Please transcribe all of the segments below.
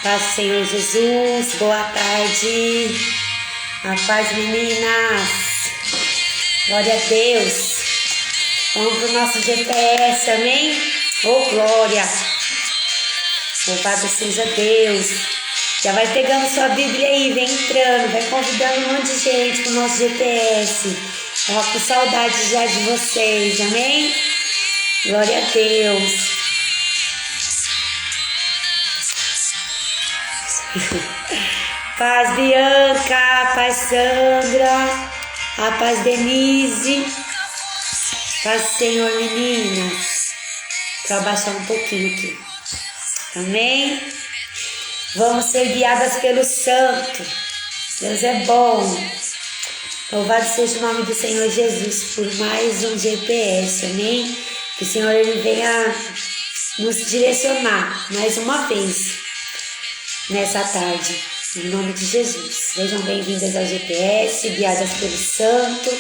Paz do Senhor Jesus, boa tarde, a paz meninas, glória a Deus, vamos para o nosso GPS, amém? Oh glória, louvado seja Deus, já vai pegando sua Bíblia aí, vem entrando, vai convidando um monte de gente para o nosso GPS, ó, com saudade já de vocês, amém? Glória a Deus. Paz Bianca, paz Sandra, a paz Denise, paz Senhor meninas. Deixa eu abaixar um pouquinho aqui, amém? Vamos ser guiadas pelo Santo, Deus é bom. Louvado seja o nome do Senhor Jesus por mais um GPS, amém? Que o Senhor ele venha nos direcionar mais uma vez nessa tarde, em nome de Jesus. Sejam bem-vindas ao GPS, guiadas pelo Santo,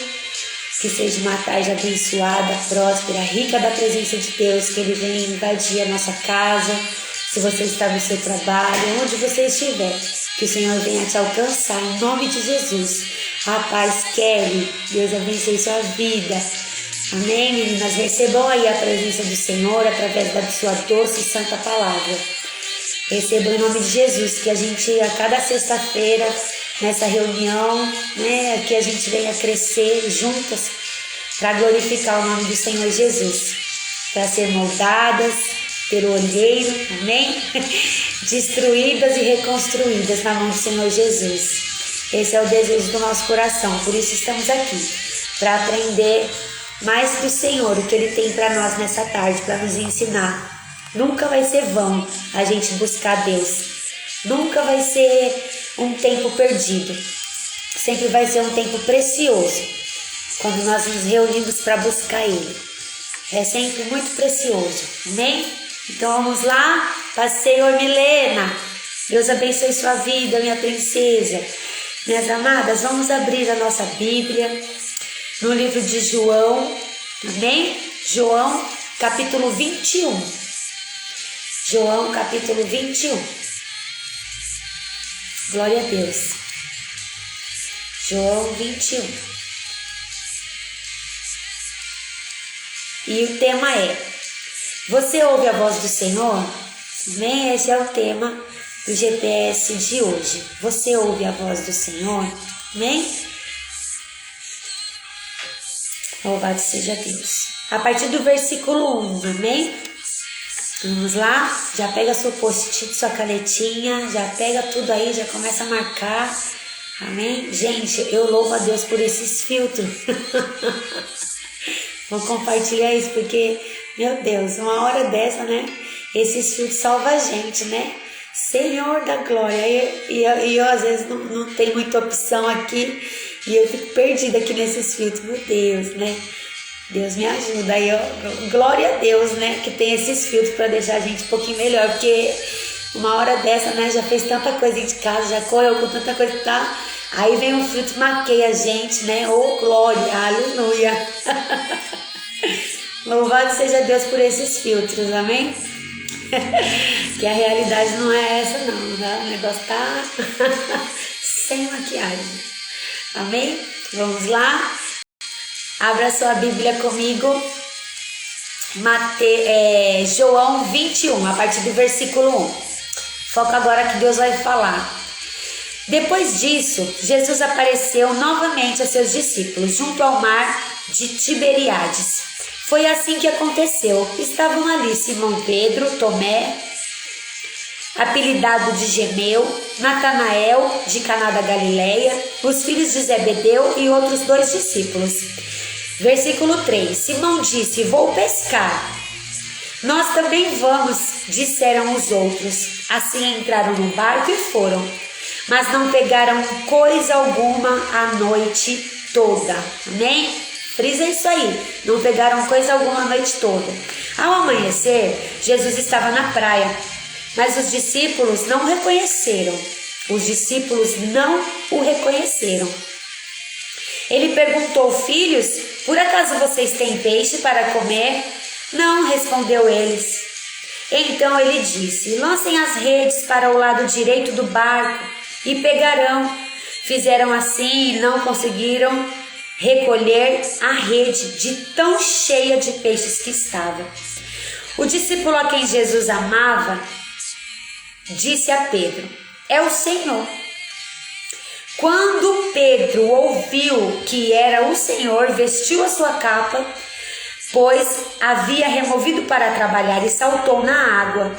que seja uma tarde abençoada, próspera, rica da presença de Deus, que Ele venha invadir a nossa casa, se você está no seu trabalho, onde você estiver, que o Senhor venha te alcançar, em nome de Jesus. A paz, Kelly, Deus abençoe sua vida. Amém, meninas? Recebam aí a presença do Senhor através da sua doce e santa palavra. Receba em nome de Jesus, que a gente a cada sexta-feira, nessa reunião, né, que a gente venha crescer juntas para glorificar o nome do Senhor Jesus, para ser moldadas pelo olheiro, amém? Destruídas e reconstruídas na mão do Senhor Jesus. Esse é o desejo do nosso coração, por isso estamos aqui, para aprender mais do Senhor, o que Ele tem para nós nessa tarde, para nos ensinar. Nunca vai ser vão a gente buscar Deus. Nunca vai ser um tempo perdido. Sempre vai ser um tempo precioso. Quando nós nos reunimos para buscar Ele. É sempre muito precioso. Amém? Então vamos lá. Paz, Senhor Milena. Deus abençoe sua vida, minha princesa. Minhas amadas, vamos abrir a nossa Bíblia no livro de João. Amém? João, capítulo 21. João capítulo 21. Glória a Deus. João 21. E o tema é: você ouve a voz do Senhor? Amém? Esse é o tema do GPS de hoje. Você ouve a voz do Senhor? Amém? Louvado seja Deus. A partir do versículo 1, amém? Vamos lá, já pega seu post-it, sua canetinha, já pega tudo aí, já começa a marcar, amém? Gente, eu louvo a Deus por esses filtros. Vou compartilhar isso porque, meu Deus, uma hora dessa, né? Esses filtros salvam a gente, né? Senhor da glória. E eu às vezes não tenho muita opção aqui e eu fico perdida aqui nesses filtros, meu Deus, né? Deus me ajuda, aí glória a Deus, né, que tem esses filtros para deixar a gente um pouquinho melhor, porque uma hora dessa, né, já fez tanta coisa de casa, já correu com tanta coisa, tá? Aí vem um filtro, maqueia a gente, né, oh glória, aleluia. Louvado seja Deus por esses filtros, amém? Que a realidade não é essa não, tá? O negócio tá sem maquiagem, amém? Vamos lá? Abra sua Bíblia comigo, João 21, a partir do versículo 1. Foca agora que Deus vai falar. Depois disso, Jesus apareceu novamente a seus discípulos junto ao mar de Tiberíades. Foi assim que aconteceu. Estavam ali Simão Pedro, Tomé, apelidado de Gemeu, Natanael, de Caná da Galileia, os filhos de Zebedeu e outros 2 discípulos. Versículo 3: Simão disse: vou pescar. Nós também vamos, disseram os outros. Assim entraram no barco e foram, mas não pegaram coisa alguma a noite toda. Amém? Frisa isso aí, não pegaram coisa alguma a noite toda. Ao amanhecer, Jesus estava na praia, mas os discípulos não o reconheceram. Os discípulos não o reconheceram. Ele perguntou: filhos, por acaso vocês têm peixe para comer? Não, respondeu eles. Então ele disse: lancem as redes para o lado direito do barco e pegarão. Fizeram assim e não conseguiram recolher a rede de tão cheia de peixes que estava. O discípulo a quem Jesus amava disse a Pedro: é o Senhor. Quando Pedro ouviu que era o Senhor, vestiu a sua capa, pois havia removido para trabalhar, e saltou na água.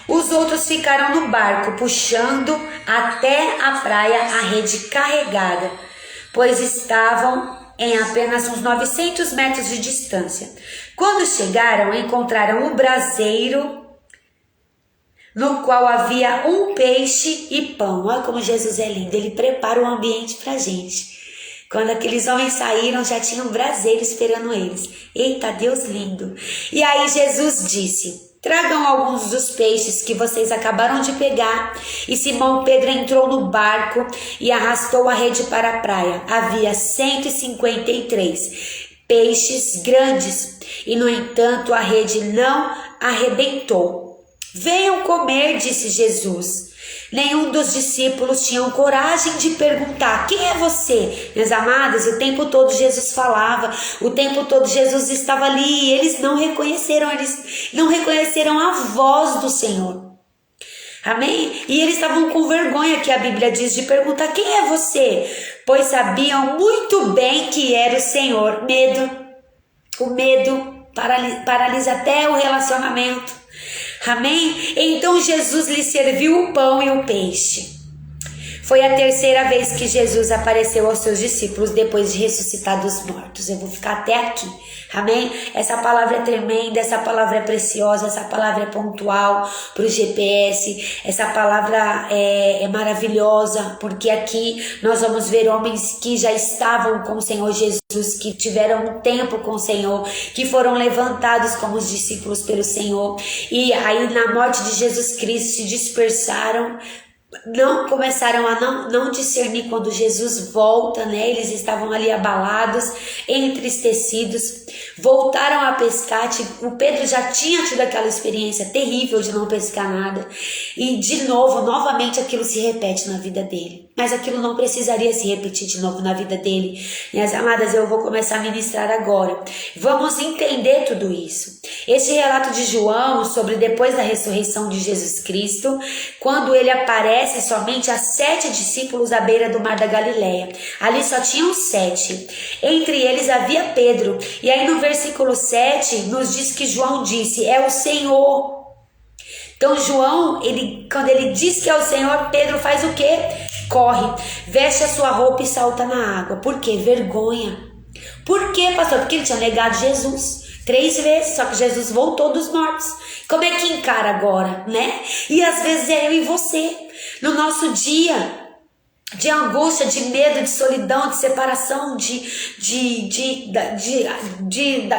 Os outros ficaram no barco, puxando até a praia a rede carregada, pois estavam em apenas uns 900 metros de distância. Quando chegaram, encontraram um braseiro no qual havia um peixe e pão. Olha como Jesus é lindo, ele prepara o ambiente para a gente. Quando aqueles homens saíram, já tinha um braseiro esperando eles. Eita, Deus lindo! E aí Jesus disse: tragam alguns dos peixes que vocês acabaram de pegar. E Simão Pedro entrou no barco e arrastou a rede para a praia. Havia 153 peixes grandes e, no entanto, a rede não arrebentou. Venham comer, disse Jesus. Nenhum dos discípulos tinham coragem de perguntar: quem é você? Meus amados, o tempo todo Jesus falava, o tempo todo Jesus estava ali, e eles não reconheceram a voz do Senhor. Amém? E eles estavam com vergonha, que a Bíblia diz, de perguntar: quem é você? Pois sabiam muito bem que era o Senhor. O medo paralisa até o relacionamento. Amém? Então Jesus lhe serviu o pão e o peixe. Foi a terceira vez que Jesus apareceu aos seus discípulos depois de ressuscitar dos mortos. Eu vou ficar até aqui. Amém? Essa palavra é tremenda, essa palavra é preciosa, essa palavra é pontual para o GPS, essa palavra é maravilhosa, porque aqui nós vamos ver homens que já estavam com o Senhor Jesus, que tiveram um tempo com o Senhor, que foram levantados como os discípulos pelo Senhor, e aí na morte de Jesus Cristo se dispersaram, começaram a não discernir quando Jesus volta, né? Eles estavam ali abalados, entristecidos, voltaram a pescar. O Pedro já tinha tido aquela experiência terrível de não pescar nada, e novamente aquilo se repete na vida dele, mas aquilo não precisaria se repetir de novo na vida dele. Minhas amadas, eu vou começar a ministrar agora. Vamos entender tudo isso. Esse relato de João sobre depois da ressurreição de Jesus Cristo, quando ele aparece somente a 7 discípulos à beira do mar da Galileia. Ali só tinham 7. Entre eles havia Pedro. E aí no versículo 7 nos diz que João disse: é o Senhor. Então João, quando ele diz que é o Senhor, Pedro faz o quê? Corre, veste a sua roupa e salta na água. Por quê? Vergonha. Por quê, pastor? Porque ele tinha negado Jesus 3 vezes, só que Jesus voltou dos mortos. Como é que encara agora, né? E às vezes é eu e você, no nosso dia de angústia, de medo, de solidão, de separação,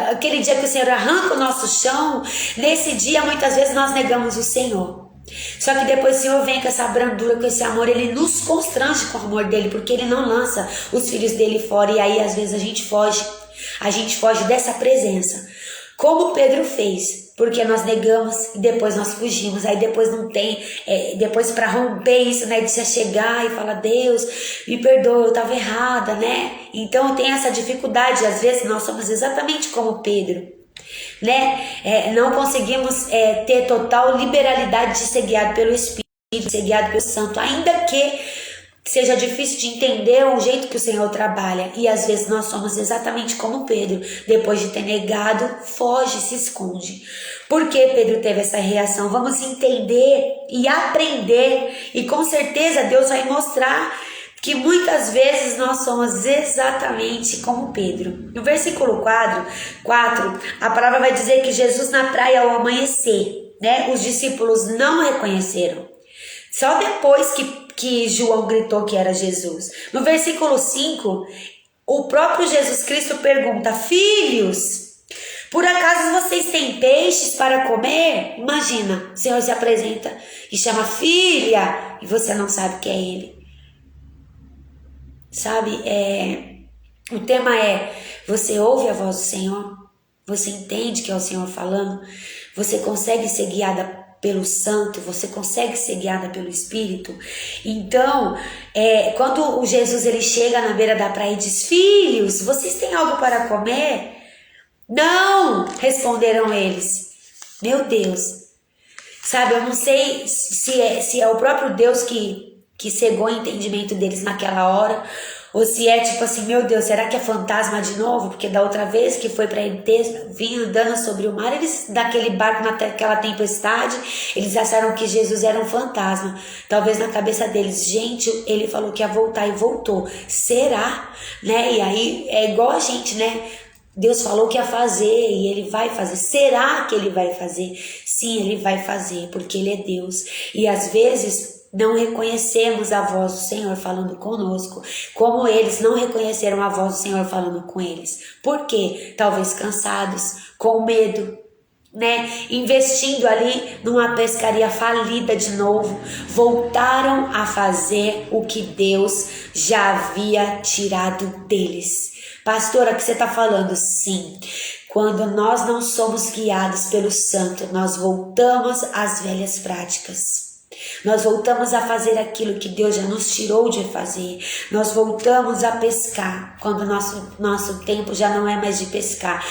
aquele dia que o Senhor arranca o nosso chão. Nesse dia muitas vezes nós negamos o Senhor. Só que depois o Senhor vem com essa brandura, com esse amor, ele nos constrange com o amor dele, porque ele não lança os filhos dele fora. E aí às vezes a gente foge dessa presença, como Pedro fez, porque nós negamos e depois nós fugimos. Aí depois não tem, depois para romper isso, né, de se chegar e falar: Deus, me perdoa, eu estava errada, né? Então tem essa dificuldade. Às vezes nós somos exatamente como Pedro, né? Não conseguimos ter total liberalidade de ser guiado pelo Espírito, de ser guiado pelo Santo, ainda que seja difícil de entender o jeito que o Senhor trabalha. E às vezes nós somos exatamente como Pedro. Depois de ter negado, foge, se esconde. Por que Pedro teve essa reação? Vamos entender e aprender. E com certeza Deus vai mostrar que muitas vezes nós somos exatamente como Pedro. No versículo 4, a palavra vai dizer que Jesus na praia ao amanhecer, né? Os discípulos não reconheceram. Só depois que João gritou que era Jesus. No versículo 5, o próprio Jesus Cristo pergunta: filhos, por acaso vocês têm peixes para comer? Imagina, o Senhor se apresenta e chama filha e você não sabe que é Ele. Sabe, o tema é: você ouve a voz do Senhor? Você entende que é o Senhor falando? Você consegue ser guiada pelo Santo? Você consegue ser guiada pelo Espírito? Então, quando o Jesus ele chega na beira da praia e diz: filhos, vocês têm algo para comer? Não, responderam eles. Meu Deus, sabe, eu não sei se é o próprio Deus que cegou o entendimento deles naquela hora, ou se é tipo assim: meu Deus, será que é fantasma de novo? Porque da outra vez que foi para ele vir andando sobre o mar, eles daquele barco naquela tempestade, eles acharam que Jesus era um fantasma. Talvez na cabeça deles: gente, ele falou que ia voltar e voltou, será? Né? E aí é igual a gente, né? Deus falou que ia fazer e Ele vai fazer. Será que Ele vai fazer? Sim, Ele vai fazer, porque Ele é Deus. E às vezes não reconhecemos a voz do Senhor falando conosco, como eles não reconheceram a voz do Senhor falando com eles. Por quê? Talvez cansados, com medo, né? Investindo ali numa pescaria falida de novo, voltaram a fazer o que Deus já havia tirado deles. Pastora, o que você está falando? Sim, quando nós não somos guiados pelo Santo, nós voltamos às velhas práticas. Nós voltamos a fazer aquilo que Deus já nos tirou de fazer. Nós voltamos a pescar quando nosso tempo já não é mais de pescar.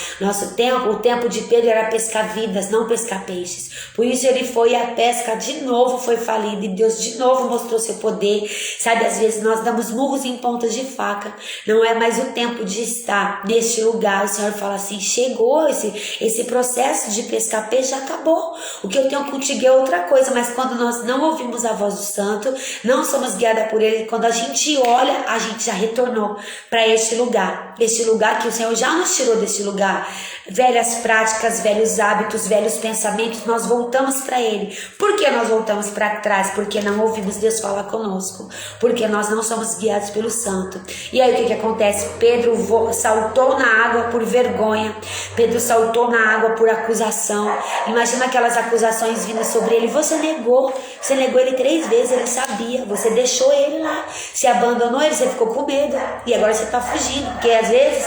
O tempo de Pedro era pescar vidas, não pescar peixes. Por isso ele foi à pesca de novo, foi falido e Deus de novo mostrou seu poder. Sabe, às vezes nós damos murros em pontas de faca. Não é mais o tempo de estar neste lugar. O Senhor fala assim: chegou esse processo de pescar peixe, já acabou. O que eu tenho contigo é outra coisa. Mas quando nós não ouvimos a voz do Santo, não somos guiadas por Ele, quando a gente olha, a gente já retornou para este lugar que o Senhor já nos tirou deste lugar. Velhas práticas, velhos hábitos, velhos pensamentos, nós voltamos para Ele. Por que nós voltamos para trás? Porque não ouvimos Deus falar conosco, porque nós não somos guiados pelo Santo. E aí o que acontece? Pedro saltou na água por vergonha, Pedro saltou na água por acusação. Imagina aquelas acusações vindo sobre ele: você negou ele 3 vezes, ele sabia, você deixou ele lá, se abandonou ele, você ficou com medo e agora você está fugindo, porque às vezes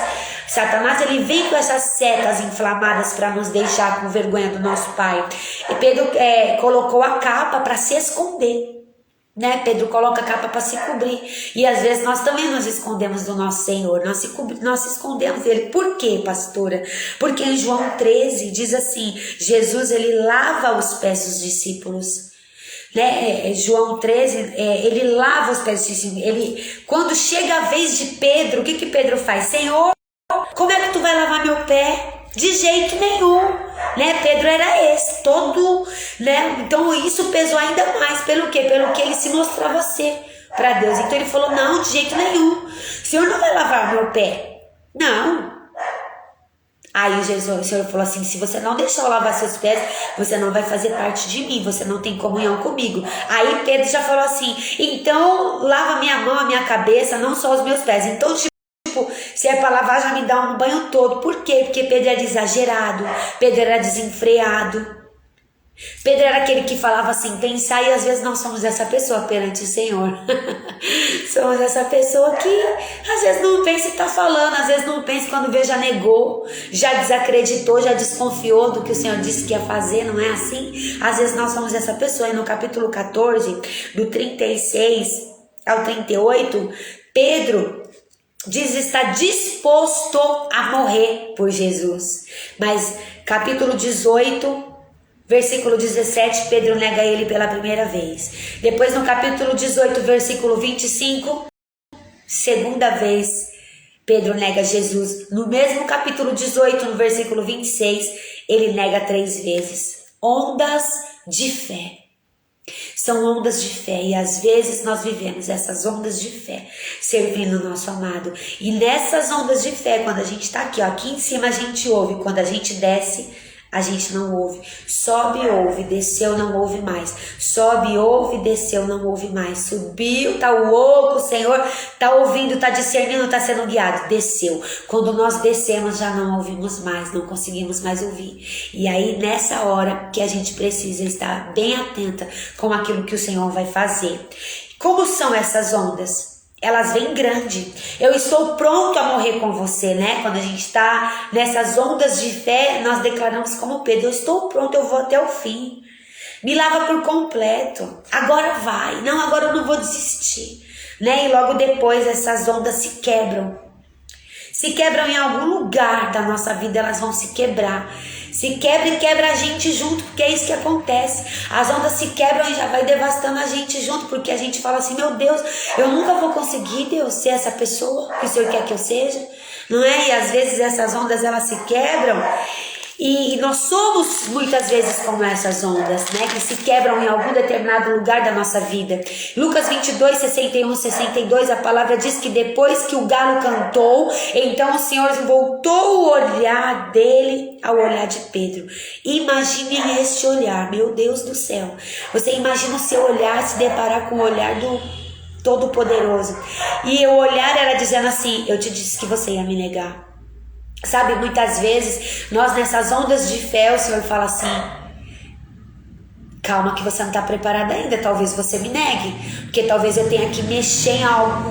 Satanás ele vem com essas setas inflamadas para nos deixar com vergonha do nosso Pai. E Pedro colocou a capa para se esconder, né? Pedro coloca a capa para se cobrir, e às vezes nós também nos escondemos do nosso Senhor, nós escondemos dele. Por quê, pastora? Porque em João 13 diz assim: Jesus ele lava os pés dos discípulos, né? João 13, ele lava os pés dos discípulos. Quando chega a vez de Pedro, o que Pedro faz? Senhor, como é que tu vai lavar meu pé? De jeito nenhum, né? Pedro era esse, todo, né? Então isso pesou ainda mais, pelo quê? Pelo que ele se mostrava ser para Deus. Então ele falou: não, de jeito nenhum, o Senhor não vai lavar meu pé, não. Aí o Senhor falou assim: se você não deixar eu lavar seus pés, você não vai fazer parte de mim, você não tem comunhão comigo. Aí Pedro já falou assim: então lava minha mão, a minha cabeça, não só os meus pés. Então se é para lavar, já me dá um banho todo. Por quê? Porque Pedro era exagerado, Pedro era desenfreado, Pedro era aquele que falava assim, pensar, e às vezes nós somos essa pessoa perante o Senhor. Somos essa pessoa que às vezes não pensa e está falando, às vezes não pensa, quando vê já negou, já desacreditou, já desconfiou do que o Senhor disse que ia fazer, não é assim? Às vezes nós somos essa pessoa. E no capítulo 14, do 36 ao 38, Pedro diz estar disposto a morrer por Jesus. Mas capítulo 18, versículo 17, Pedro nega ele pela primeira vez. Depois no capítulo 18, versículo 25, segunda vez, Pedro nega Jesus. No mesmo capítulo 18, no versículo 26, ele nega 3 vezes. Ondas de fé. São ondas de fé e às vezes nós vivemos essas ondas de fé servindo o nosso amado. E nessas ondas de fé, quando a gente está aqui, ó, aqui em cima a gente ouve, quando a gente desce, a gente não ouve. Sobe, ouve, desceu, não ouve mais. Sobe, ouve, desceu, não ouve mais. Subiu, tá louco, o Senhor tá ouvindo, tá discernindo, tá sendo guiado. Desceu. Quando nós descemos, já não ouvimos mais, não conseguimos mais ouvir. E aí, nessa hora que a gente precisa estar bem atenta com aquilo que o Senhor vai fazer. Como são essas ondas? Elas vêm grande. Eu estou pronto a morrer com você, né? Quando a gente está nessas ondas de fé, nós declaramos como Pedro: eu estou pronto, eu vou até o fim. Me lava por completo. Agora vai. Não, agora eu não vou desistir, né? E logo depois essas ondas se quebram. Se quebram em algum lugar da nossa vida, elas vão se quebrar. Se quebra e quebra a gente junto, porque é isso que acontece. As ondas se quebram e já vai devastando a gente junto, porque a gente fala assim: meu Deus, eu nunca vou conseguir, Deus, ser essa pessoa que o Senhor quer que eu seja, não é? E às vezes essas ondas, elas se quebram e nós somos muitas vezes como essas ondas, né? Que se quebram em algum determinado lugar da nossa vida. Lucas 22, 61, 62, a palavra diz que depois que o galo cantou, então o Senhor voltou o olhar dele ao olhar de Pedro. Imagine este olhar, meu Deus do céu. Você imagina o seu olhar se deparar com o olhar do Todo-Poderoso. E o olhar era dizendo assim: eu te disse que você ia me negar. Sabe, muitas vezes nós nessas ondas de fé, o Senhor fala assim: calma que você não está preparada ainda, talvez você me negue, porque talvez eu tenha que mexer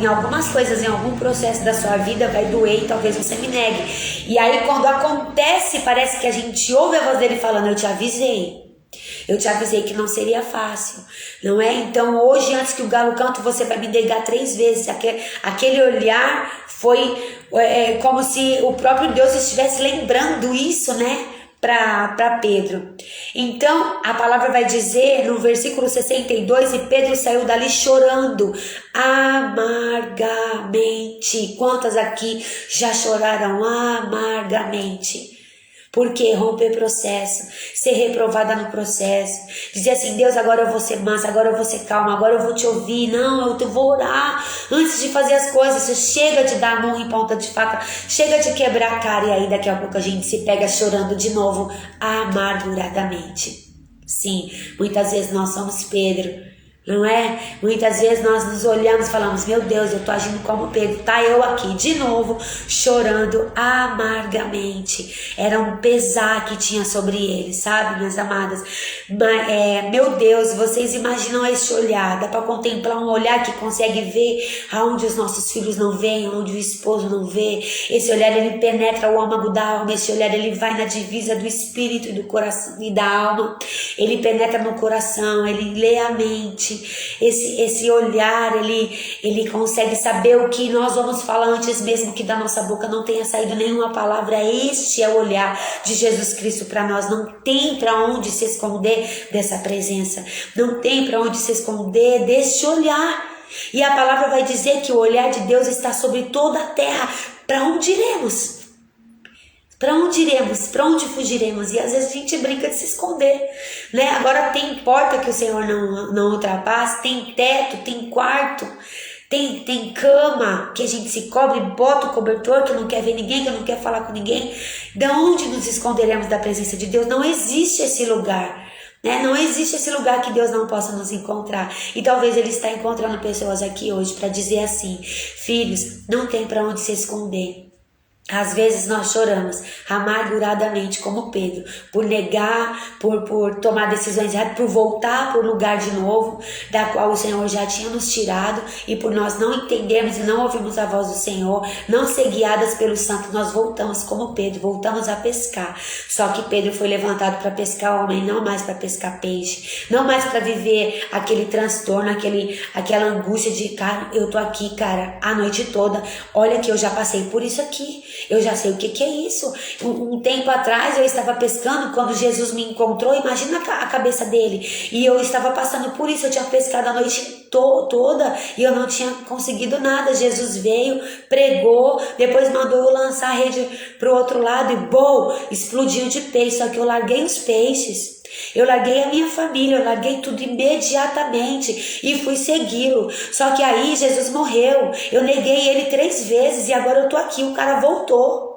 em algumas coisas, em algum processo da sua vida, vai doer e talvez você me negue. E aí quando acontece, parece que a gente ouve a voz dele falando: eu te avisei que não seria fácil, não é? Então hoje, antes que o galo cante, você vai me negar 3 vezes. Aquele olhar foi como se o próprio Deus estivesse lembrando isso, né? Para Pedro. Então a palavra vai dizer no versículo 62: e Pedro saiu dali chorando amargamente. Quantas aqui já choraram amargamente? Porque romper processo, ser reprovada no processo, dizer assim: Deus, agora eu vou ser mansa, agora eu vou ser calma, agora eu vou te ouvir, não, eu vou orar antes de fazer as coisas. Você chega de dar murro em ponta de faca, chega de quebrar a cara, e aí daqui a pouco a gente se pega chorando de novo amarguradamente. Sim, muitas vezes nós somos Pedro, não é? Muitas vezes nós nos olhamos e falamos: meu Deus, eu tô agindo como Pedro, tá eu aqui de novo chorando amargamente. Era um pesar que tinha sobre ele, sabe, minhas amadas? Meu Deus, vocês imaginam esse olhar? Dá para contemplar um olhar que consegue ver aonde os nossos filhos não veem, onde o esposo não vê. Esse olhar, ele penetra o âmago da alma. Esse olhar, ele vai na divisa do espírito e do coração e da alma. Ele penetra no coração, ele lê a mente. Esse olhar, ele consegue saber o que nós vamos falar antes mesmo que da nossa boca não tenha saído nenhuma palavra. Este é o olhar de Jesus Cristo para nós. Não tem para onde se esconder dessa presença, não tem para onde se esconder deste olhar. E a palavra vai dizer que o olhar de Deus está sobre toda a terra. Para onde iremos? Para onde iremos? Para onde fugiremos? E às vezes a gente brinca de se esconder, né? Agora tem porta que o Senhor não ultrapassa, tem teto, tem quarto, tem cama que a gente se cobre, bota o cobertor, que não quer ver ninguém, que não quer falar com ninguém. De onde nos esconderemos da presença de Deus? Não existe esse lugar, né? Não existe esse lugar que Deus não possa nos encontrar. E talvez Ele está encontrando pessoas aqui hoje para dizer assim: filhos, não tem para onde se esconder. Às vezes nós choramos amarguradamente como Pedro, por negar, por tomar decisões erradas, por voltar para o lugar de novo, da qual o Senhor já tinha nos tirado, e por nós não entendermos e não ouvirmos a voz do Senhor, não ser guiadas pelo Santo, nós voltamos como Pedro, voltamos a pescar. Só que Pedro foi levantado para pescar homem, não mais para pescar peixe, não mais para viver aquele transtorno, aquela angústia de: cara, eu tô aqui, cara, a noite toda, olha que eu já passei por isso aqui. Eu já sei o que é isso. Um tempo atrás eu estava pescando, quando Jesus me encontrou, imagina a cabeça dele. E eu estava passando por isso, eu tinha pescado a noite toda e eu não tinha conseguido nada. Jesus veio, pregou, depois mandou eu lançar a rede para o outro lado e explodiu de peixe. Só que eu larguei os peixes. Eu larguei a minha família, eu larguei tudo imediatamente e fui segui-lo. Só que aí Jesus morreu, eu neguei ele 3 vezes e agora eu tô aqui, o cara voltou.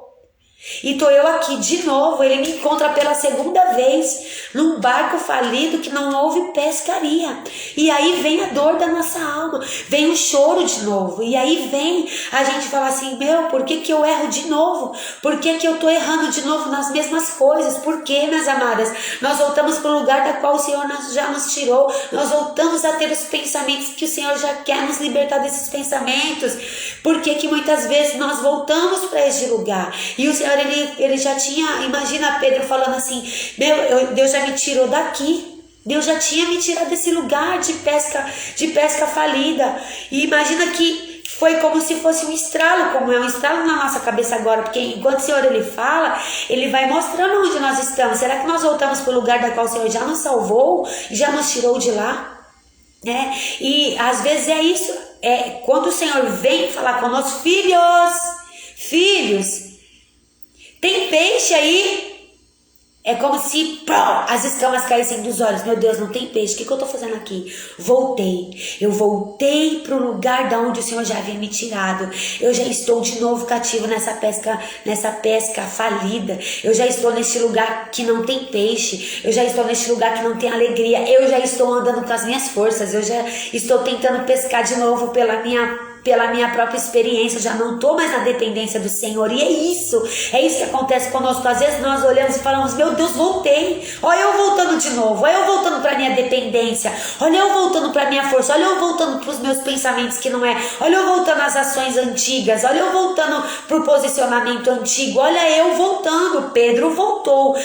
E tô eu aqui de novo, ele me encontra pela 2ª vez num barco falido que não houve pescaria. E aí vem a dor da nossa alma, vem o choro de novo. E aí vem a gente falar assim, meu, por que eu erro de novo? Por que eu tô errando de novo nas mesmas coisas? Por que, minhas amadas? Nós voltamos para o lugar da qual o Senhor já nos tirou. Nós voltamos a ter os pensamentos que o Senhor já quer nos libertar desses pensamentos. Por que muitas vezes nós voltamos para este lugar? E o Senhor ele já tinha, imagina Pedro falando assim, Deus já me tirou daqui, Deus já tinha me tirado desse lugar de pesca falida. E imagina que foi como se fosse um estralo, como é um estralo na nossa cabeça agora, porque enquanto o Senhor ele fala, ele vai mostrando onde nós estamos. Será que nós voltamos para o lugar da qual o Senhor já nos salvou, já nos tirou de lá? E às vezes é isso, quando o Senhor vem falar conosco, filhos, tem peixe aí? É como se as escamas caíssem dos olhos. Meu Deus, não tem peixe. O que eu estou fazendo aqui? Eu voltei para o lugar da onde o Senhor já havia me tirado. Eu já estou de novo cativo nessa pesca falida. Eu já estou neste lugar que não tem peixe. Eu já estou neste lugar que não tem alegria. Eu já estou andando com as minhas forças. Eu já estou tentando pescar de novo pela minha própria experiência, eu já não estou mais na dependência do Senhor. E é isso que acontece conosco. Às vezes nós olhamos e falamos, meu Deus, voltei, olha eu voltando de novo, olha eu voltando para minha dependência, olha eu voltando para minha força, olha eu voltando para os meus pensamentos que não é, olha eu voltando às ações antigas, olha eu voltando para o posicionamento antigo, olha eu voltando. Pedro voltou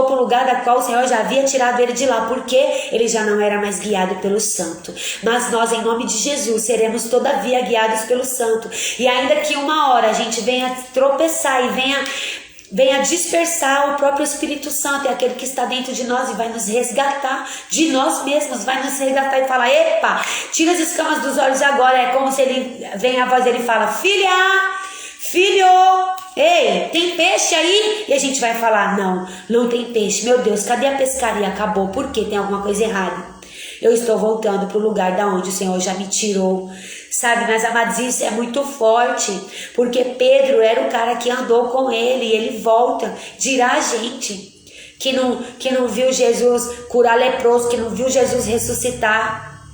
para o lugar da qual o Senhor já havia tirado ele de lá, porque ele já não era mais guiado pelo Santo. Mas nós, em nome de Jesus, seremos todavia guiados pelo Santo. E ainda que uma hora a gente venha tropeçar e venha dispersar, o próprio Espírito Santo é aquele que está dentro de nós e vai nos resgatar de nós mesmos, vai nos resgatar e falar, epa, tira as escamas dos olhos agora. É como se vem a voz dele e fala, filho, ei, tem peixe aí? E a gente vai falar, não tem peixe. Meu Deus, cadê a pescaria? Acabou. Por quê? Tem alguma coisa errada. Eu estou voltando para o lugar da onde o Senhor já me tirou. Sabe, meus amados, isso é muito forte, porque Pedro era o cara que andou com ele, e ele volta. Dirá a gente que não viu Jesus curar leproso, que não viu Jesus ressuscitar,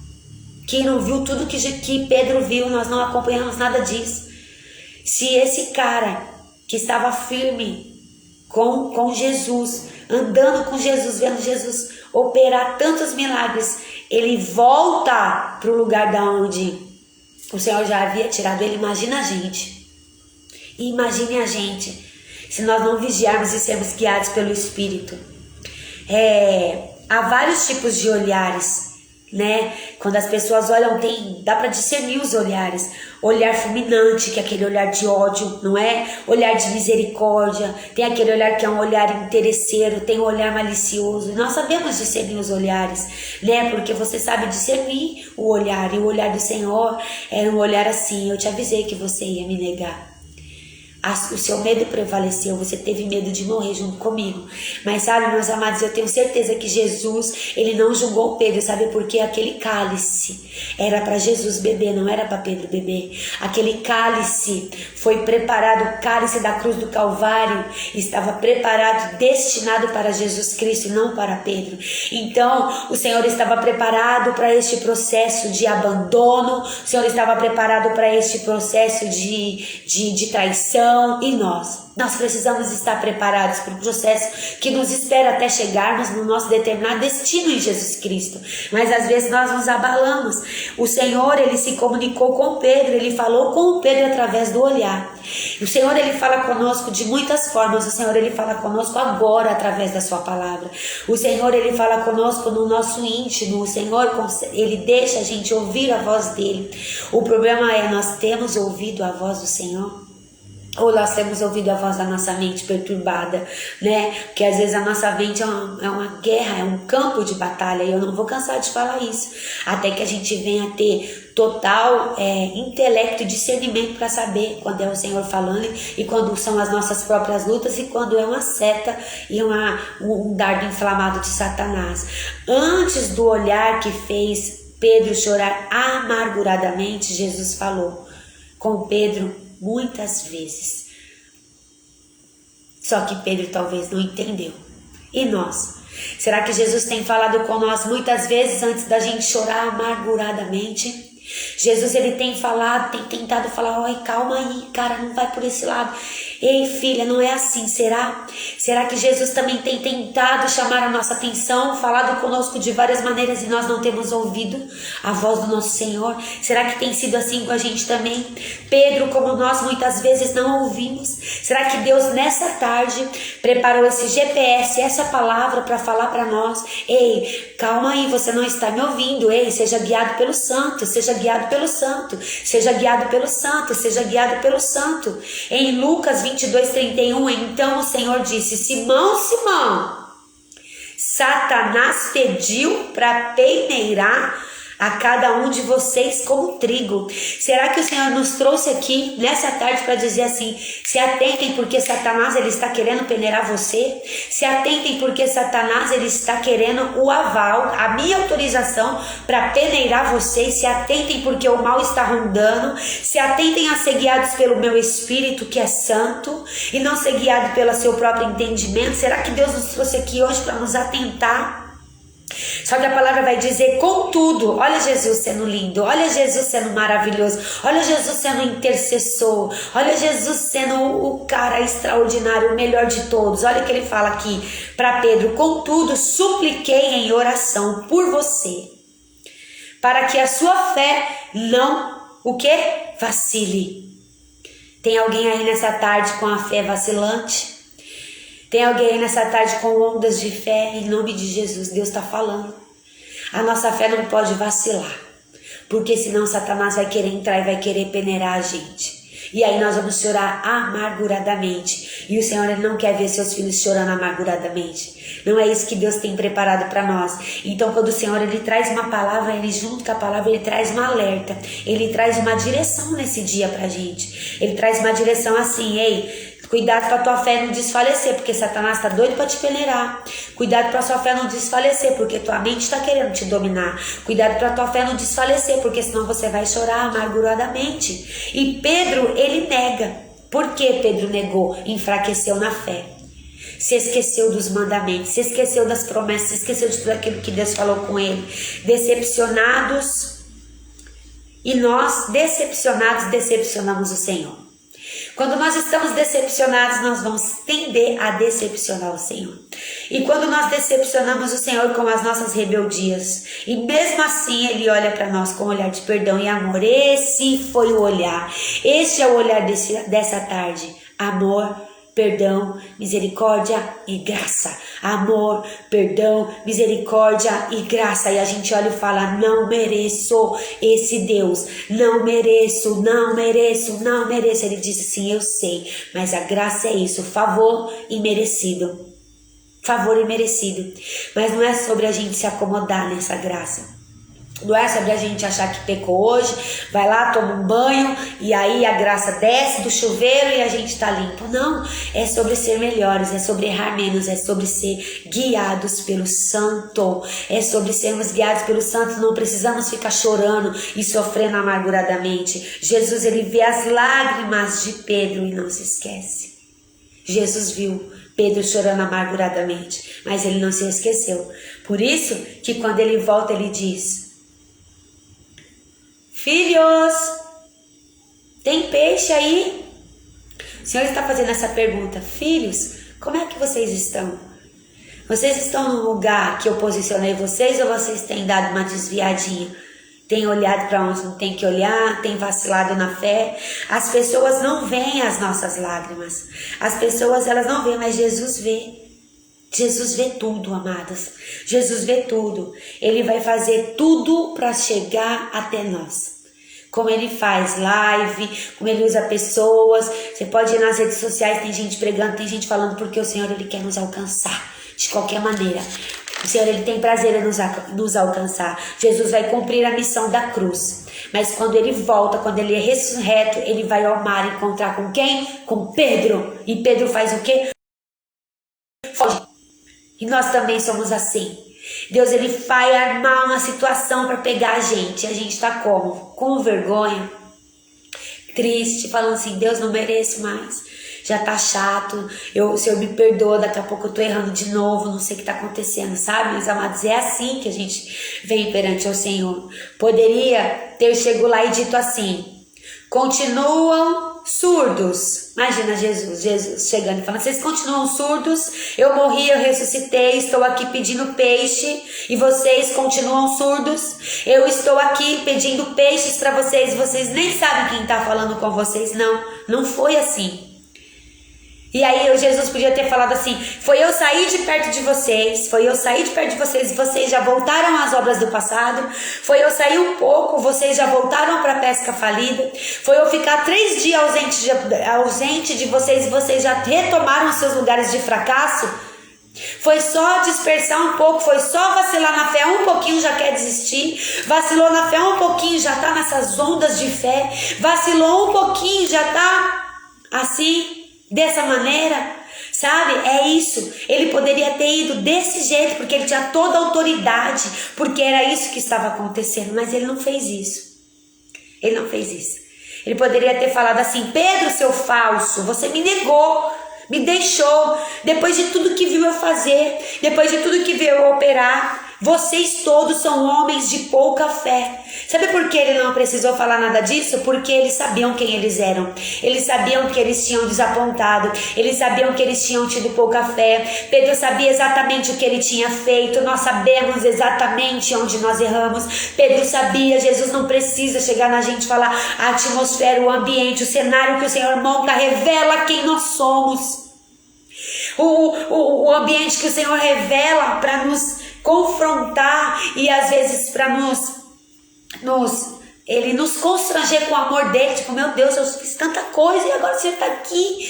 que não viu tudo que Pedro viu. Nós não acompanhamos nada disso. Se esse cara que estava firme com Jesus, andando com Jesus, vendo Jesus operar tantos milagres, ele volta para o lugar da onde o Senhor já havia tirado ele. Imagina a gente. E imagine a gente se nós não vigiarmos e sermos guiados pelo Espírito. Há vários tipos de olhares, né? Quando as pessoas olham, dá para discernir os olhares. Olhar fulminante, que é aquele olhar de ódio, não é? Olhar de misericórdia. Tem aquele olhar que é um olhar interesseiro, tem um olhar malicioso. Nós sabemos discernir os olhares, né? Porque você sabe discernir o olhar. E o olhar do Senhor era um olhar assim, eu te avisei que você ia me negar. O seu medo prevaleceu, você teve medo de morrer junto comigo. Mas sabe, meus amados, eu tenho certeza que Jesus, ele não julgou Pedro. Sabe por quê? Aquele cálice era para Jesus beber, não era para Pedro beber. Aquele cálice foi preparado, o cálice da cruz do Calvário estava preparado, destinado para Jesus Cristo, não para Pedro. Então o Senhor estava preparado para este processo de abandono, o Senhor estava preparado para este processo de traição. E nós precisamos estar preparados para o processo que nos espera até chegarmos no nosso determinado destino em Jesus Cristo. Mas às vezes nós nos abalamos. O Senhor, ele se comunicou com Pedro, ele falou com Pedro através do olhar. O Senhor, ele fala conosco de muitas formas. O Senhor, ele fala conosco agora através da sua palavra. O Senhor, ele fala conosco no nosso íntimo. O Senhor, ele deixa a gente ouvir a voz dele. O problema é, nós temos ouvido a voz do Senhor? Ou nós temos ouvido a voz da nossa mente perturbada, né? Porque às vezes a nossa mente é uma guerra, é um campo de batalha. E eu não vou cansar de falar isso. Até que a gente venha ter total intelecto e discernimento para saber quando é o Senhor falando e quando são as nossas próprias lutas e quando é uma seta e um dardo inflamado de Satanás. Antes do olhar que fez Pedro chorar amarguradamente, Jesus falou com Pedro muitas vezes. Só que Pedro talvez não entendeu. E nós? Será que Jesus tem falado com nós muitas vezes antes da gente chorar amarguradamente? Jesus, ele tem falado, tem tentado falar, oi, calma aí, cara, não vai por esse lado. Ei, filha, não é assim, será? Será que Jesus também tem tentado chamar a nossa atenção, falado conosco de várias maneiras e nós não temos ouvido a voz do nosso Senhor? Será que tem sido assim com a gente também? Pedro, como nós muitas vezes não ouvimos? Será que Deus nessa tarde preparou esse GPS, essa palavra para falar para nós? Ei, calma aí, você não está me ouvindo. Ei, seja guiado pelo Santo, seja guiado pelo Santo, seja guiado pelo Santo, seja guiado pelo Santo. Em Lucas 22:31, então o Senhor disse: Simão, Simão, Satanás pediu para peneirar a cada um de vocês como trigo. Será que o Senhor nos trouxe aqui nessa tarde para dizer assim: se atentem porque Satanás ele está querendo peneirar você, se atentem porque Satanás ele está querendo o aval, a minha autorização para peneirar vocês, se atentem porque o mal está rondando, se atentem a ser guiados pelo meu Espírito que é santo e não ser guiado pelo seu próprio entendimento. Será que Deus nos trouxe aqui hoje para nos atentar? Só que a palavra vai dizer, contudo, olha Jesus sendo lindo, olha Jesus sendo maravilhoso, olha Jesus sendo intercessor, olha Jesus sendo o cara extraordinário, o melhor de todos. Olha o que ele fala aqui para Pedro: contudo, supliquei em oração por você, para que a sua fé não, o que? Vacile. Tem alguém aí nessa tarde com a fé vacilante? Tem alguém aí nessa tarde com ondas de fé? Em nome de Jesus, Deus está falando. A nossa fé não pode vacilar, porque senão Satanás vai querer entrar e vai querer peneirar a gente. E aí nós vamos chorar amarguradamente. E o Senhor ele não quer ver seus filhos chorando amarguradamente. Não é isso que Deus tem preparado para nós. Então quando o Senhor ele traz uma palavra, ele junto com a palavra, ele traz um alerta. Ele traz uma direção nesse dia pra gente. Ele traz uma direção assim: ei, cuidado para a tua fé não desfalecer, porque Satanás está doido para te peneirar. Cuidado para a sua fé não desfalecer, porque tua mente está querendo te dominar. Cuidado para a tua fé não desfalecer, porque senão você vai chorar amarguradamente. E Pedro, ele nega. Por que Pedro negou? Enfraqueceu na fé. Se esqueceu dos mandamentos, se esqueceu das promessas, se esqueceu de tudo aquilo que Deus falou com ele. Decepcionados, e nós, decepcionados, decepcionamos o Senhor. Quando nós estamos decepcionados, nós vamos tender a decepcionar o Senhor. E quando nós decepcionamos o Senhor com as nossas rebeldias, e mesmo assim Ele olha para nós com um olhar de perdão e amor. Esse foi o olhar. Este é o olhar dessa tarde. Amor, perdão, misericórdia e graça. Amor, perdão, misericórdia e graça. E a gente olha e fala: não mereço esse Deus, não mereço, não mereço, não mereço. Ele diz assim: eu sei, mas a graça é isso, favor imerecido. Favor imerecido. Mas não é sobre a gente se acomodar nessa graça. Não é sobre a gente achar que pecou hoje, vai lá, toma um banho e aí a graça desce do chuveiro e a gente tá limpo. Não, é sobre ser melhores, é sobre errar menos, é sobre ser guiados pelo Santo. É sobre sermos guiados pelo Santo, não precisamos ficar chorando e sofrendo amarguradamente. Jesus, ele vê as lágrimas de Pedro e não se esquece. Jesus viu Pedro chorando amarguradamente, mas ele não se esqueceu. Por isso que quando ele volta, ele diz: filhos, tem peixe aí? O Senhor está fazendo essa pergunta. Filhos, como é que vocês estão? Vocês estão num lugar que eu posicionei vocês ou vocês têm dado uma desviadinha? Tem olhado para onde não tem que olhar? Tem vacilado na fé? As pessoas não veem as nossas lágrimas. As pessoas, elas não veem, mas Jesus vê. Jesus vê tudo, amadas. Jesus vê tudo. Ele vai fazer tudo para chegar até nós. Como ele faz live, como ele usa pessoas. Você pode ir nas redes sociais, tem gente pregando, tem gente falando, porque o Senhor ele quer nos alcançar de qualquer maneira. O Senhor, Ele tem prazer em nos alcançar. Jesus vai cumprir a missão da cruz. Mas quando Ele volta, quando Ele é ressurreto, Ele vai ao mar encontrar com quem? Com Pedro. E Pedro faz o quê? Foge. E nós também somos assim. Deus, Ele vai armar uma situação para pegar a gente. E a gente está como? Com vergonha, triste, falando assim, Deus, não mereço mais. Já tá chato, o Senhor me perdoa, daqui a pouco eu tô errando de novo, não sei o que tá acontecendo, sabe, meus amados? É assim que a gente vem perante o Senhor. Poderia ter chegado lá e dito assim, continuam surdos. Imagina Jesus chegando e falando, vocês continuam surdos, eu morri, eu ressuscitei, estou aqui pedindo peixe e vocês continuam surdos, eu estou aqui pedindo peixes para vocês nem sabem quem está falando com vocês. Não foi assim. E aí Jesus podia ter falado assim, foi eu sair de perto de vocês e vocês já voltaram às obras do passado, foi eu sair um pouco, vocês já voltaram para a pesca falida, foi eu ficar 3 dias ausente de vocês e vocês já retomaram seus lugares de fracasso, foi só dispersar um pouco, foi só vacilar na fé um pouquinho, já quer desistir, vacilou na fé um pouquinho, já está nessas ondas de fé, vacilou um pouquinho, já está assim, dessa maneira, sabe? É isso. Ele poderia ter ido desse jeito, porque ele tinha toda a autoridade, porque era isso que estava acontecendo, mas ele não fez isso. Ele não fez isso. Ele poderia ter falado assim, Pedro, seu falso, você me negou, me deixou, depois de tudo que viu eu fazer, depois de tudo que viu eu operar, vocês todos são homens de pouca fé. Sabe por que ele não precisou falar nada disso? Porque eles sabiam quem eles eram. Eles sabiam que eles tinham desapontado. Eles sabiam que eles tinham tido pouca fé. Pedro sabia exatamente o que ele tinha feito. Nós sabemos exatamente onde nós erramos. Pedro sabia. Jesus não precisa chegar na gente e falar. A atmosfera, o ambiente, o cenário que o Senhor monta revela quem nós somos. O ambiente que o Senhor revela para nos confrontar e às vezes para ele nos constranger com o amor dele, tipo, meu Deus, eu fiz tanta coisa e agora o Senhor está aqui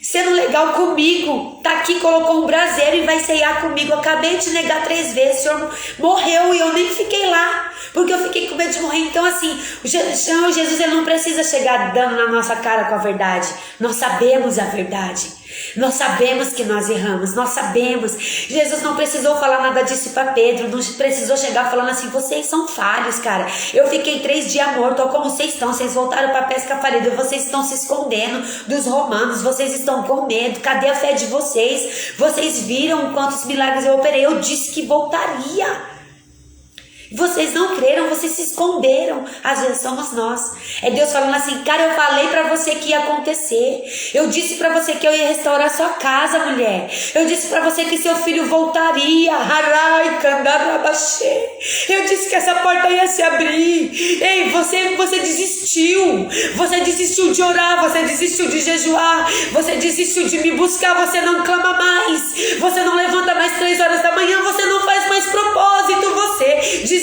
sendo legal comigo, tá aqui, colocou um braseiro e vai ceiar comigo, eu acabei de negar 3 vezes, o Senhor morreu e eu nem fiquei lá, porque eu fiquei com medo de morrer. Então assim, o Senhor Jesus, ele não precisa chegar dando na nossa cara com a verdade, nós sabemos a verdade. Nós sabemos que nós erramos, nós sabemos. Jesus não precisou falar nada disso para Pedro, não precisou chegar falando assim, vocês são falhos, cara. Eu fiquei 3 dias morto, ó, como vocês estão, vocês voltaram para a pesca falida, vocês estão se escondendo dos romanos, vocês estão com medo, cadê a fé de vocês? Vocês viram quantos milagres eu operei, eu disse que voltaria. Vocês não creram, vocês se esconderam. Às vezes somos nós. É Deus falando assim, cara, eu falei pra você que ia acontecer. Eu disse pra você que eu ia restaurar sua casa, mulher. Eu disse pra você que seu filho voltaria. Eu disse que essa porta ia se abrir. Ei, você desistiu. Você desistiu de orar, você desistiu de jejuar, você desistiu de me buscar, você não clama mais. Você não levanta mais 3 horas da manhã, você não faz mais propósito, você desistiu.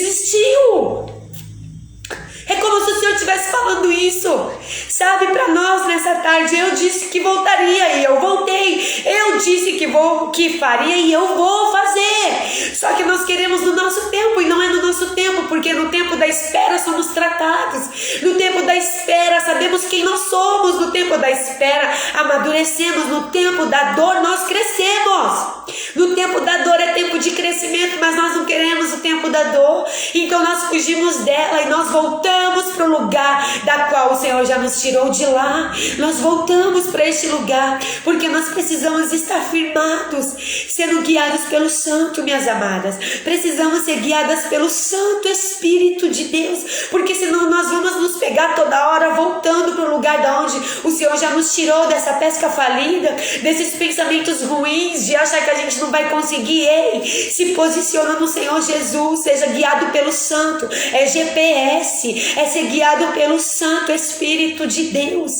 É como se o Senhor estivesse falando isso, sabe, para nós nessa tarde. Eu disse que voltaria e eu voltei. Eu disse que faria e eu vou fazer. Só que nós queremos no nosso tempo e não é no nosso tempo, porque no tempo da espera somos tratados. No tempo da espera sabemos quem nós somos. No tempo da espera amadurecemos. No tempo da dor nós crescemos. No tempo da dor é tempo de crescimento, mas nós não queremos o tempo da dor. Então nós fugimos dela e nós voltamos para o lugar da qual o Senhor já nos tirou de lá. Nós voltamos para este lugar porque nós precisamos estar firmados, sendo guiados pelo Santo, minhas amadas. Precisamos ser guiadas pelo Santo Espírito de Deus, porque senão nós vamos nos pegar toda hora voltando para o lugar da onde o Senhor já nos tirou, dessa pesca falida, desses pensamentos ruins de achar que a gente não vai conseguir. Ei, se posiciona no Senhor Jesus, seja guiado pelo Santo. É GPS, é ser guiado pelo Santo Espírito de Deus,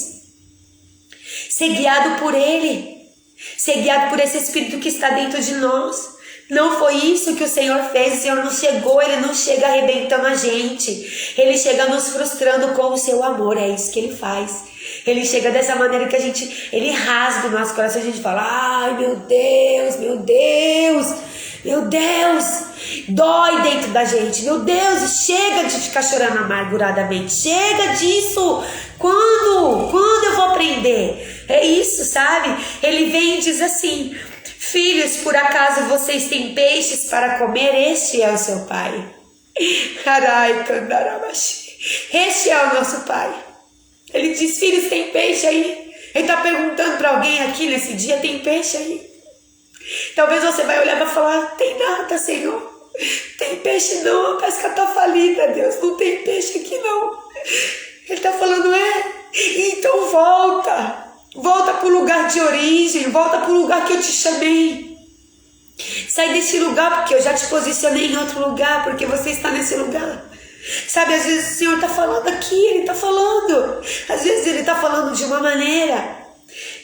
ser guiado por Ele, ser guiado por esse Espírito que está dentro de nós. Não foi isso que o Senhor fez. O Senhor não chegou, Ele não chega arrebentando a gente, Ele chega nos frustrando com o seu amor. É isso que Ele faz. Ele chega dessa maneira que Ele rasga o nosso coração. A gente fala, ai meu Deus, Meu Deus, dói dentro da gente. Meu Deus, chega de ficar chorando amarguradamente. Chega disso. Quando eu vou aprender? É isso, sabe? Ele vem e diz assim: filhos, por acaso vocês têm peixes para comer? Este é o seu pai. Este é o nosso pai. Ele diz: filhos, tem peixe aí? Ele está perguntando para alguém aqui nesse dia: tem peixe aí? Talvez você vai olhar e vai falar: tem nada, Senhor. Tem peixe não, a pesca está falida, Deus. Não tem peixe aqui não. Ele está falando: então volta. Volta para o lugar de origem. Volta para o lugar que eu te chamei. Sai desse lugar porque eu já te posicionei em outro lugar. Porque você está nesse lugar. Sabe, às vezes o Senhor está falando aqui. Ele está falando. Às vezes Ele está falando de uma maneira,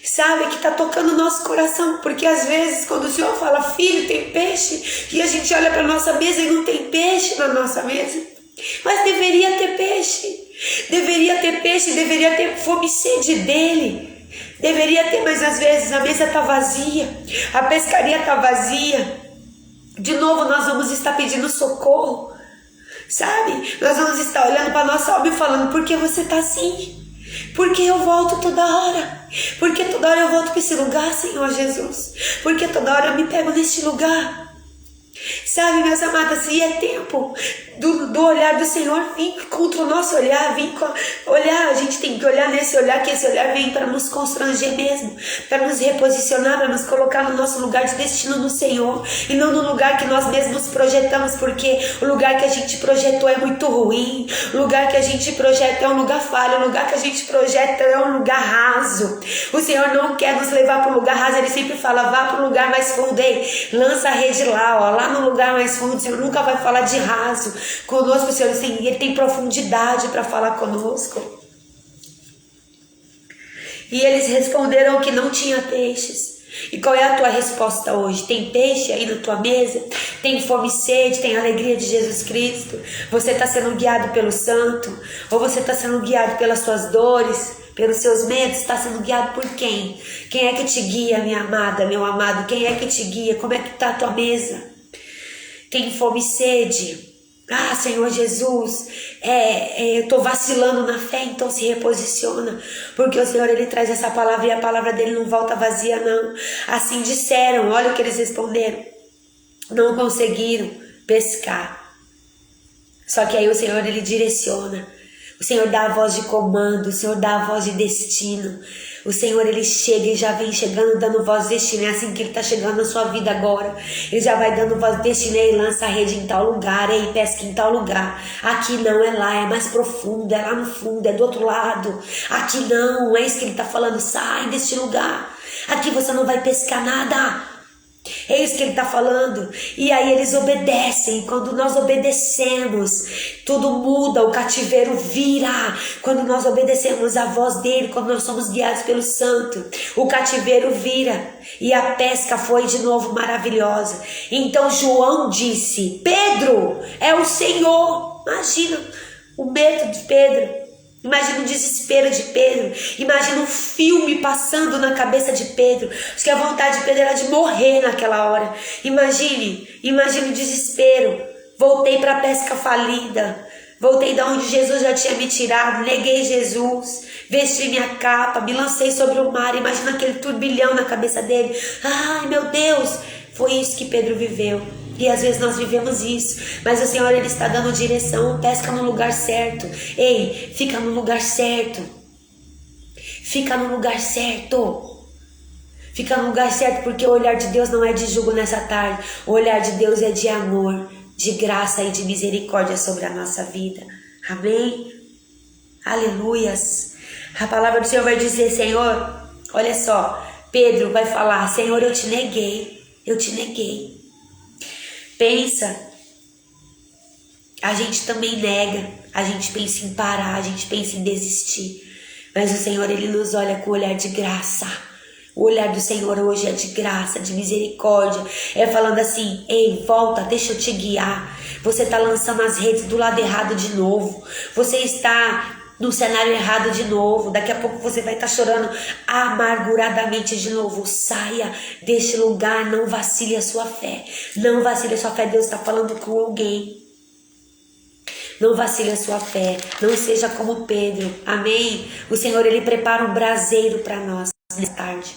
sabe, que está tocando o nosso coração. Porque às vezes quando o Senhor fala: filho, tem peixe, e a gente olha para a nossa mesa e não tem peixe na nossa mesa. Mas deveria ter peixe. Deveria ter peixe, deveria ter fome e sede dele. Deveria ter, mas às vezes a mesa está vazia, a pescaria está vazia. De novo nós vamos estar pedindo socorro, sabe? Nós vamos estar olhando para a nossa alma e falando: por que você está assim? Porque eu volto toda hora. Porque toda hora eu volto para esse lugar, Senhor Jesus. Porque toda hora eu me pego neste lugar. Sabe, meus amados, e é tempo do olhar do Senhor vir contra o nosso olhar, olhar. A gente tem que olhar nesse olhar, que esse olhar vem para nos constranger mesmo, para nos reposicionar, para nos colocar no nosso lugar de destino no Senhor, e não no lugar que nós mesmos projetamos, porque o lugar que a gente projetou é muito ruim, o lugar que a gente projeta é um lugar falho, o lugar que a gente projeta é um lugar raso. O Senhor não quer nos levar para um lugar raso, Ele sempre fala: vá para um lugar mais fundo, lança a rede lá, ó, lá no lugar mais fundo. O Senhor nunca vai falar de raso conosco. O Senhor, Ele tem profundidade para falar conosco. E eles responderam que não tinha peixes. E qual é a tua resposta hoje? Tem peixe aí na tua mesa? Tem fome e sede? Tem alegria de Jesus Cristo? Você está sendo guiado pelo Santo? Ou você está sendo guiado pelas suas dores, pelos seus medos? Está sendo guiado por quem? Quem é que te guia, minha amada, meu amado? Quem é que te guia? Como é que está a tua mesa? Tem fome e sede? Ah, Senhor Jesus, eu estou vacilando na fé, então se reposiciona, porque o Senhor, Ele traz essa palavra e a palavra dele não volta vazia não. Assim disseram, olha o que eles responderam: não conseguiram pescar. Só que aí o Senhor, Ele direciona, o Senhor dá a voz de comando, o Senhor dá a voz de destino. O Senhor, Ele chega e já vem chegando dando voz de destino. É assim que Ele está chegando na sua vida agora. Ele já vai dando voz de destino. Ei, lança a rede em tal lugar. Ei, pesca em tal lugar. Aqui não, é lá, é mais profundo, é lá no fundo, é do outro lado. Aqui não, é isso que Ele está falando. Sai deste lugar. Aqui você não vai pescar nada. É isso que Ele está falando. E aí eles obedecem. Quando nós obedecemos, tudo muda, o cativeiro vira. Quando nós obedecemos a voz dele, quando nós somos guiados pelo Santo, o cativeiro vira. E a pesca foi de novo maravilhosa. Então João disse: Pedro é o Senhor. Imagina o medo de Pedro. Imagina o desespero de Pedro. Imagina um filme passando na cabeça de Pedro. Acho que a vontade de Pedro era de morrer naquela hora. Imagine o desespero. Voltei para a pesca falida. Voltei da onde Jesus já tinha me tirado. Neguei Jesus. Vesti minha capa. Me lancei sobre o mar. Imagina aquele turbilhão na cabeça dele. Ai, meu Deus. Foi isso que Pedro viveu. E às vezes nós vivemos isso, mas o Senhor, Ele está dando direção. Pesca no lugar certo. Ei, fica no lugar certo. Fica no lugar certo. Fica no lugar certo, porque o olhar de Deus não é de jugo nessa tarde. O olhar de Deus é de amor, de graça e de misericórdia sobre a nossa vida. Amém? Aleluias. A palavra do Senhor vai dizer: Senhor, olha só, Pedro vai falar: Senhor, eu te neguei. Eu te neguei. Pensa, a gente também nega, a gente pensa em parar, a gente pensa em desistir, mas o Senhor, Ele nos olha com o olhar de graça. O olhar do Senhor hoje é de graça, de misericórdia, é falando assim: ei, volta, deixa eu te guiar. Você está lançando as redes do lado errado de novo, você está no cenário errado de novo. Daqui a pouco você vai estar chorando amarguradamente de novo. Saia deste lugar, não vacile a sua fé. Não vacile a sua fé, Deus está falando com alguém. Não vacile a sua fé, não seja como Pedro, amém? O Senhor, Ele prepara um braseiro para nós nessa tarde.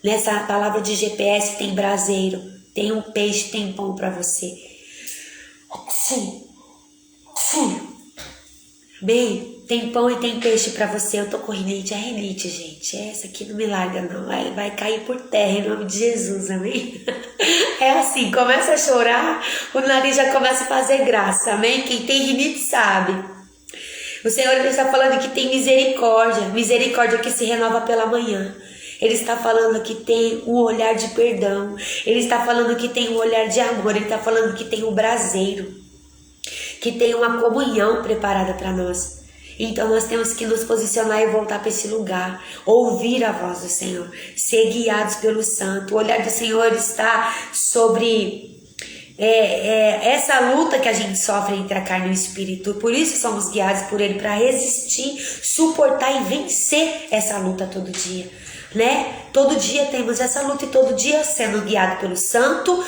Nessa palavra de GPS tem braseiro, tem um peixe, tem pão para você. Sim. Amém? Tem pão e tem peixe para você. Eu tô com rinite, é rinite, gente. Essa aqui não me larga não, vai cair por terra em nome de Jesus, amém? É assim, começa a chorar, o nariz já começa a fazer graça, amém? Quem tem rinite sabe. O Senhor, Ele está falando que tem misericórdia, misericórdia que se renova pela manhã. Ele está falando que tem um olhar de perdão, Ele está falando que tem um olhar de amor, Ele está falando que tem um braseiro, que tem uma comunhão preparada para nós. Então nós temos que nos posicionar e voltar para esse lugar, ouvir a voz do Senhor, ser guiados pelo Santo. O olhar do Senhor está sobre essa luta que a gente sofre entre a carne e o Espírito. Por isso somos guiados por Ele, para resistir, suportar e vencer essa luta todo dia, né? Todo dia temos essa luta e todo dia sendo guiado pelo Santo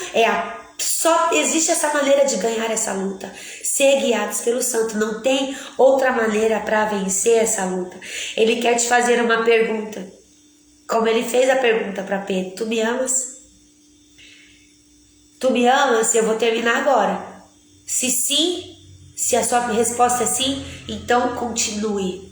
só existe essa maneira de ganhar essa luta, ser guiados pelo Santo. Não tem outra maneira para vencer essa luta. Ele quer te fazer uma pergunta, como Ele fez a pergunta para Pedro: tu me amas? Tu me amas? Eu vou terminar agora. Se sim, se a sua resposta é sim, então continue.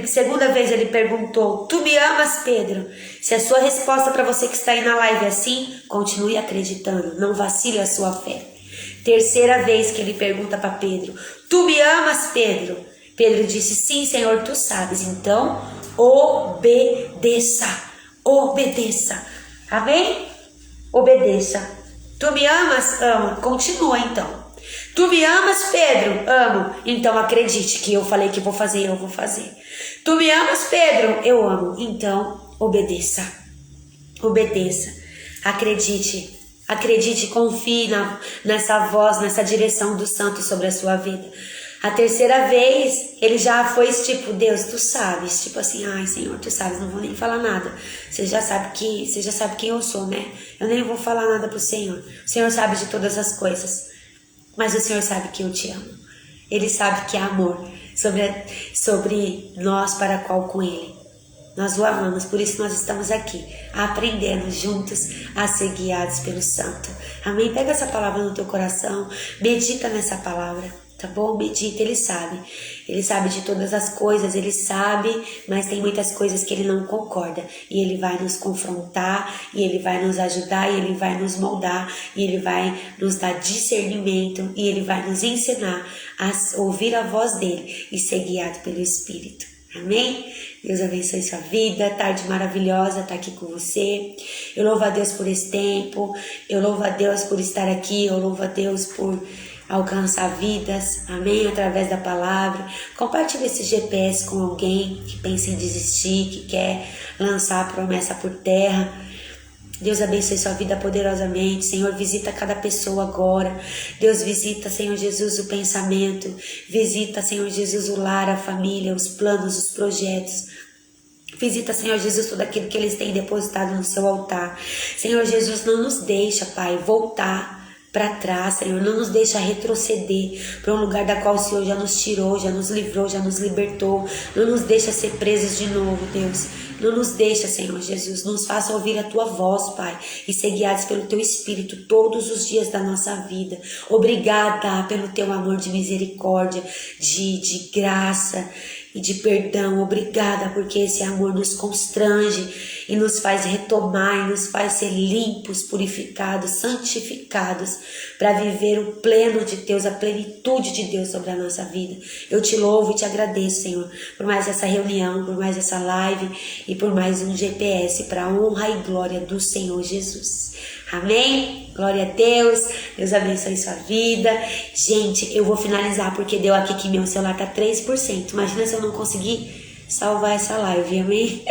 Segunda vez Ele perguntou: tu me amas, Pedro? Se a sua resposta para você que está aí na live é assim, continue acreditando, não vacile a sua fé. Terceira vez que Ele pergunta para Pedro: tu me amas, Pedro? Pedro disse: sim, Senhor, tu sabes. Então obedeça, obedeça, amém? Obedeça. Tu me amas? Amo. Continua então. Tu me amas, Pedro? Amo. Então acredite que eu falei que vou fazer, eu vou fazer. Tu me amas, Pedro? Eu amo. Então obedeça. Obedeça. Acredite. Acredite, confie nessa voz, nessa direção do Santo sobre a sua vida. A terceira vez, ele já foi tipo: Deus, tu sabes. Tipo assim: ai, Senhor, tu sabes, não vou nem falar nada. Você já sabe quem eu sou, né? Eu nem vou falar nada pro Senhor. O Senhor sabe de todas as coisas. Mas o Senhor sabe que eu te amo. Ele sabe que há amor sobre nós para qual com Ele. Nós o amamos, por isso nós estamos aqui, aprendendo juntos a ser guiados pelo Santo. Amém? Pega essa palavra no teu coração, medita nessa palavra, tá bom? Medita, Ele sabe de todas as coisas, Ele sabe, mas tem muitas coisas que Ele não concorda. E Ele vai nos confrontar, e Ele vai nos ajudar, e Ele vai nos moldar, e Ele vai nos dar discernimento, e Ele vai nos ensinar a ouvir a voz dEle e ser guiado pelo Espírito. Amém? Deus abençoe sua vida, tarde maravilhosa estar aqui com você. Eu louvo a Deus por esse tempo, eu louvo a Deus por estar aqui, eu louvo a Deus por alcançar vidas, amém? Através da palavra. Compartilhe esse GPS com alguém que pensa em desistir, que quer lançar a promessa por terra. Deus abençoe sua vida poderosamente. Senhor, visita cada pessoa agora. Deus, visita, Senhor Jesus, o pensamento. Visita, Senhor Jesus, o lar, a família, os planos, os projetos. Visita, Senhor Jesus, tudo aquilo que eles têm depositado no seu altar. Senhor Jesus, não nos deixa, Pai, voltar para trás, Senhor. Não nos deixa retroceder para um lugar da qual o Senhor já nos tirou, já nos livrou, já nos libertou. Não nos deixa ser presos de novo, Deus. Não nos deixa, Senhor Jesus, nos faça ouvir a Tua voz, Pai, e ser guiados pelo Teu Espírito todos os dias da nossa vida. Obrigada pelo Teu amor de misericórdia, de graça e de perdão. Obrigada porque esse amor nos constrange e nos faz retomar e nos faz ser limpos, purificados, santificados para viver o pleno de Deus, a plenitude de Deus sobre a nossa vida. Eu te louvo e te agradeço, Senhor, por mais essa reunião, por mais essa live e por mais um GPS para a honra e glória do Senhor Jesus. Amém? Glória a Deus. Deus abençoe sua vida. Gente, eu vou finalizar porque deu aqui que meu celular tá 3%. Imagina se eu não conseguir salvar essa live, amém?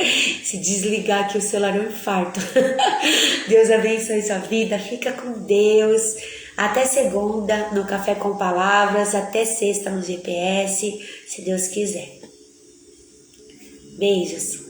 Se desligar aqui o celular é um infarto. Deus abençoe sua vida. Fica com Deus. Até segunda no Café com Palavras, até sexta no GPS, se Deus quiser. Beijos.